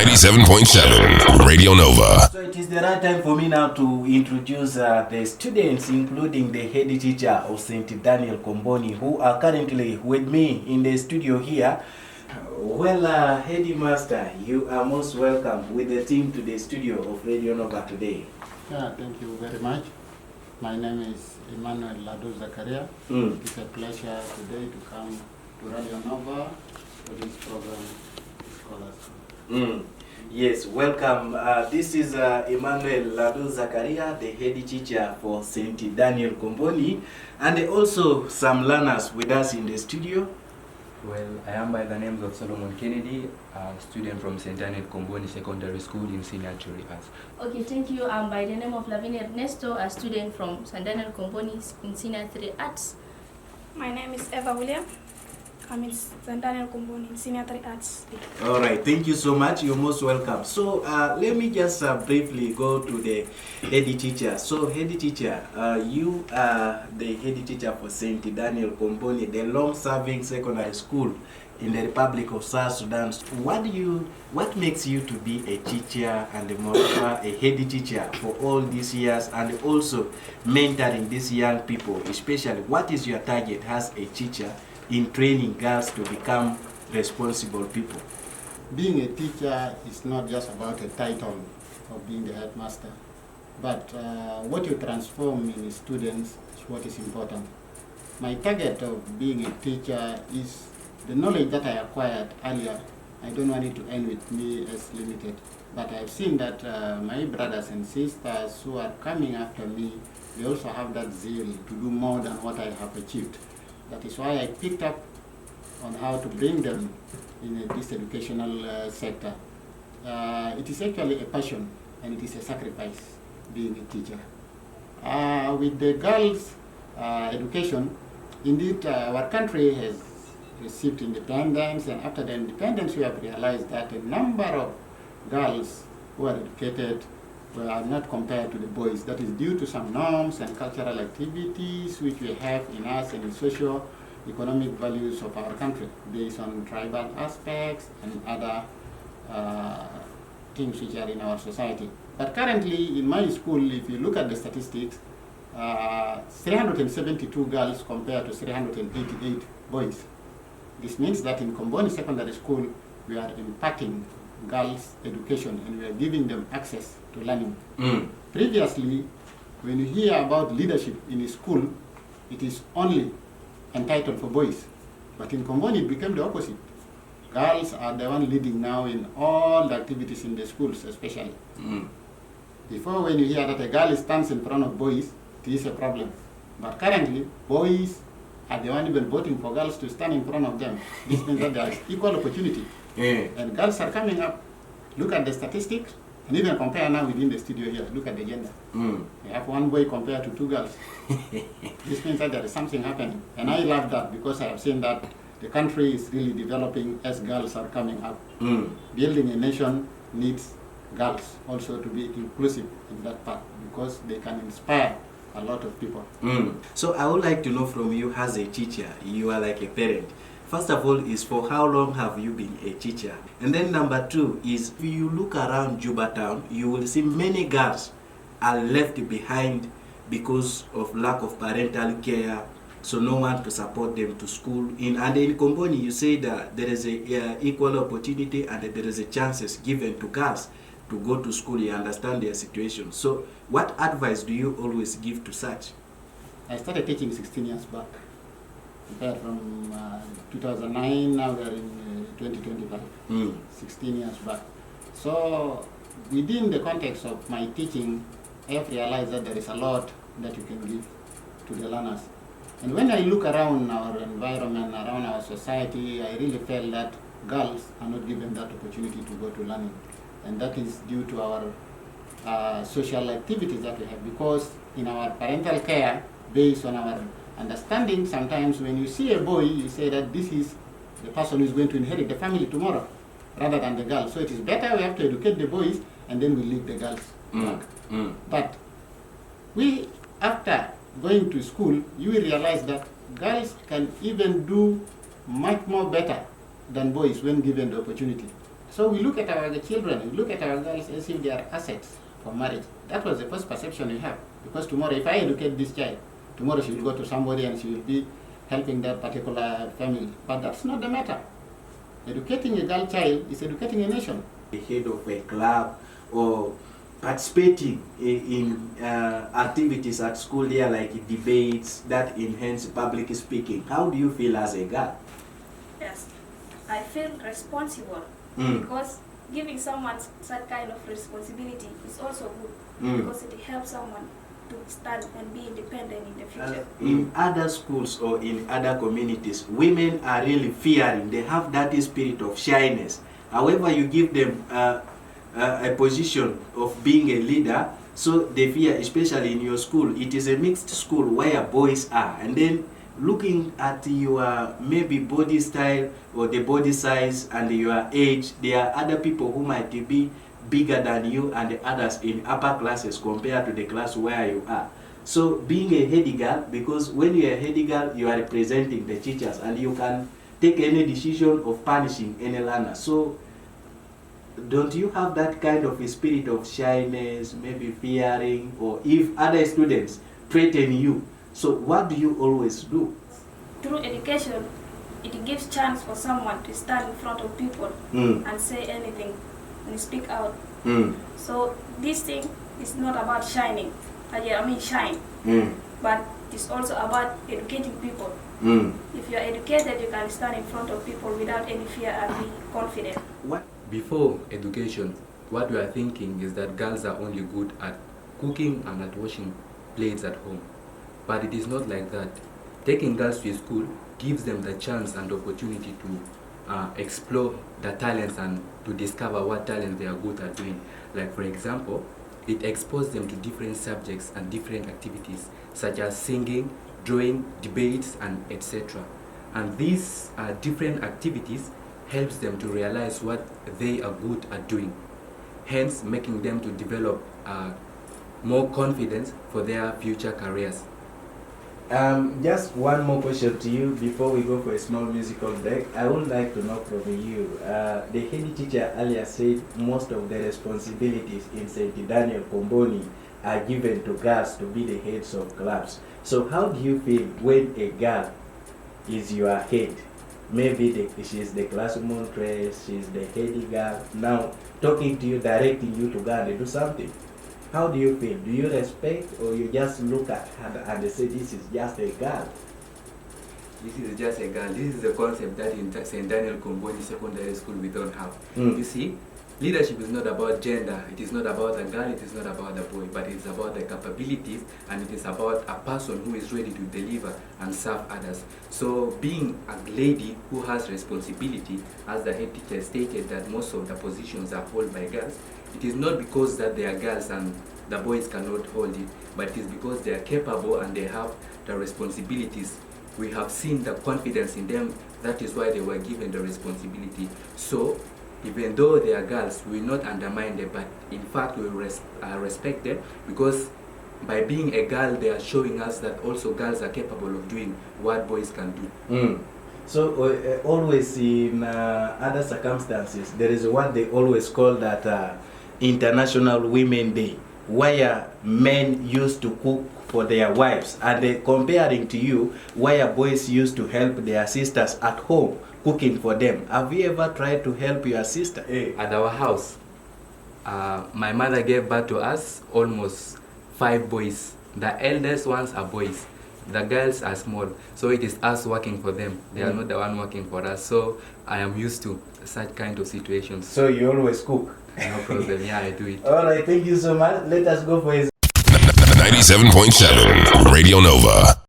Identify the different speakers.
Speaker 1: 97.7 Radio Nova.
Speaker 2: So it is the right time for me now to introduce the students, including the head teacher of St. Daniel Comboni, who are currently with me in the studio here. Well, Headmaster, you are most welcome with the team to the studio of Radio Nova today.
Speaker 3: Yeah, thank you very much. My name is 𝗘𝗤𝗨𝗔𝗟 𝗘𝗤𝗨𝗔𝗟. It's a pleasure today to come to Radio Nova for this program, Scholars.
Speaker 2: Yes, welcome. This is 𝗘𝗤𝗨𝗔𝗟 𝗘𝗢𝗨𝗪, the head teacher for St. Daniel Comboni, and also some learners with us in the studio.
Speaker 4: Well, I am by the name of Solomon Kennedy, a student from St. Daniel Comboni Secondary School in 𝙞𝙪'𝙨 𝗘𝗤𝗨.
Speaker 5: Okay, thank you. I'm by the name of Lavinia Ernesto, a student from St. Daniel Comboni in 𝙞𝙪'𝙨.
Speaker 6: My name is Eva William. I'm in St. Daniel Comboni in 𝙞𝙪'𝙨.
Speaker 2: All right, thank you so much. You're most welcome. So let me just briefly go to the head teacher. So head teacher, you are the head teacher for St. Daniel Comboni, the long-serving secondary school in the Republic of South Sudan. What makes you to be a teacher and moreover a head teacher for all these years, and also mentoring these young people, especially what is your target as a teacher in training girls to become responsible people?
Speaker 3: Being a teacher is not just about a title of being the headmaster, but what you transform in students is what is important. My target of being a teacher is the knowledge that I acquired earlier. I don't want it to end with me as limited, but I've seen that my brothers and sisters who are coming after me, they also have that zeal to do more than what I have achieved. That is why I picked up on how to bring them in this educational sector. It is actually a passion and it is a sacrifice being a teacher. With the girls' education, indeed our country has received independence, and after the independence we have realized that a number of girls who are educated are not compared to the boys. That is due to some norms and cultural activities which we have in us and in socio-economic values of our country based on tribal aspects and other things which are in our society. But currently in my school, if you look at the statistics, 372 girls compared to 388 boys. This means that in Comboni Secondary School, we are impacting girls' education and we are giving them access to learning. Previously, when you hear about leadership in a school, it is only entitled for boys. But in Comboni, it became the opposite. Girls are the one leading now in all the activities in the schools, especially. Before, when you hear that a girl stands in front of boys, it is a problem. But currently, boys are the one even voting for girls to stand in front of them. This means that there is equal opportunity. And girls are coming up. Look at the statistics, and even compare now within the studio here. Look at the gender. We have one boy compared to two girls. This means that there is something happening. And I love that because I have seen that the country is really developing as girls are coming up. Building a nation needs girls also to be inclusive in that part because they can inspire a lot of people.
Speaker 2: So I would like to know from you as a teacher, you are like a parent. First of all is for how long have you been a teacher? And then number two is if you look around Juba town, you will see many girls are left behind because of lack of parental care, so no one to support them to school. And in Comboni, you say that there is a equal opportunity and there is a chances given to girls to go to school. You understand their situation. So what advice do you always give to such?
Speaker 3: I started teaching 16 years back. Compared from 2009, now we are in 2025, 16 years back. So within the context of my teaching, I have realized that there is a lot that you can give to the learners. And when I look around our environment, around our society, I really felt that girls are not given that opportunity to go to learning. And that is due to our social activities that we have, because in our parental care, based on our understanding, sometimes when you see a boy, you say that this is the person who is going to inherit the family tomorrow, rather than the girl. So it is better we have to educate the boys and then we leave the girls back. But we, after going to school, you will realize that girls can even do much more better than boys when given the opportunity. So we look at the children, we look at our girls as if they are assets for marriage. That was the first perception we have. Because tomorrow, if I educate this child, tomorrow she will go to somebody and she will be helping that particular family. But that's not the matter. Educating a girl child is educating a nation.
Speaker 2: The head of a club or participating in activities at school there, like debates that enhance public speaking. How do you feel as a girl?
Speaker 6: Yes, I feel responsible because giving someone such kind of responsibility is also good because it helps someone to stand and be independent in the future.
Speaker 2: In other schools or in other communities, women are really fearing. They have that spirit of shyness. However, you give them a position of being a leader, so they fear, especially in your school. It is a mixed school where boys are. And then looking at your maybe body style or the body size and your age, there are other people who might be bigger than you and the others in upper classes compared to the class where you are. So being a head girl, because when you are a head girl, you are representing the teachers and you can take any decision of punishing any learner. So don't you have that kind of a spirit of shyness, maybe fearing, or if other students threaten you? So what do you always do?
Speaker 6: Through education, it gives chance for someone to stand in front of people and say anything and speak out. So this thing is not about shining, shine, but it's also about educating people. If you are educated, you can stand in front of people without any fear and be confident.
Speaker 4: Before education, what we are thinking is that girls are only good at cooking and at washing plates at home. But it is not like that. Taking girls to school gives them the chance and opportunity to explore the talents and to discover what talents they are good at doing. Like for example, it exposes them to different subjects and different activities such as singing, drawing, debates, and etc. And these different activities helps them to realize what they are good at doing, hence making them to develop more confidence for their future careers.
Speaker 2: Just one more question to you before we go for a small musical break. I would like to know from you, the head teacher earlier said most of the responsibilities in St. Daniel Comboni are given to girls to be the heads of clubs. So how do you feel when a girl is your head? Maybe she's the class monitress, she's the head girl, now talking to you, directing you to go and do something. How do you feel? Do you respect, or you just look at her and say this is just a girl?
Speaker 4: This is just a girl. This is a concept that in St. Daniel Comboni Secondary School we don't have. You see, leadership is not about gender, it is not about a girl, it is not about a boy, but it's about the capabilities and it is about a person who is ready to deliver and serve others. So being a lady who has responsibility, as the head teacher stated that most of the positions are held by girls, it is not because that they are girls and the boys cannot hold it, but it is because they are capable and they have the responsibilities. We have seen the confidence in them, that is why they were given the responsibility. So even though they are girls, we will not undermine them, but in fact we will respect them, because by being a girl they are showing us that also girls are capable of doing what boys can do.
Speaker 2: So always in other circumstances, there is what they always call that International Women Day, where men used to cook for their wives, and comparing to you, where boys used to help their sisters at home cooking for them. Have you ever tried to help your sister?
Speaker 4: At our house, my mother gave birth to us almost 5 boys. The eldest ones are boys. The girls are small, so it is us working for them. They are not the one working for us. So I am used to such kind of situations.
Speaker 2: So you always cook?
Speaker 4: No problem, yeah, I do it.
Speaker 2: Alright, thank you so much. Let us go for his
Speaker 1: 97.7 Radio Nova.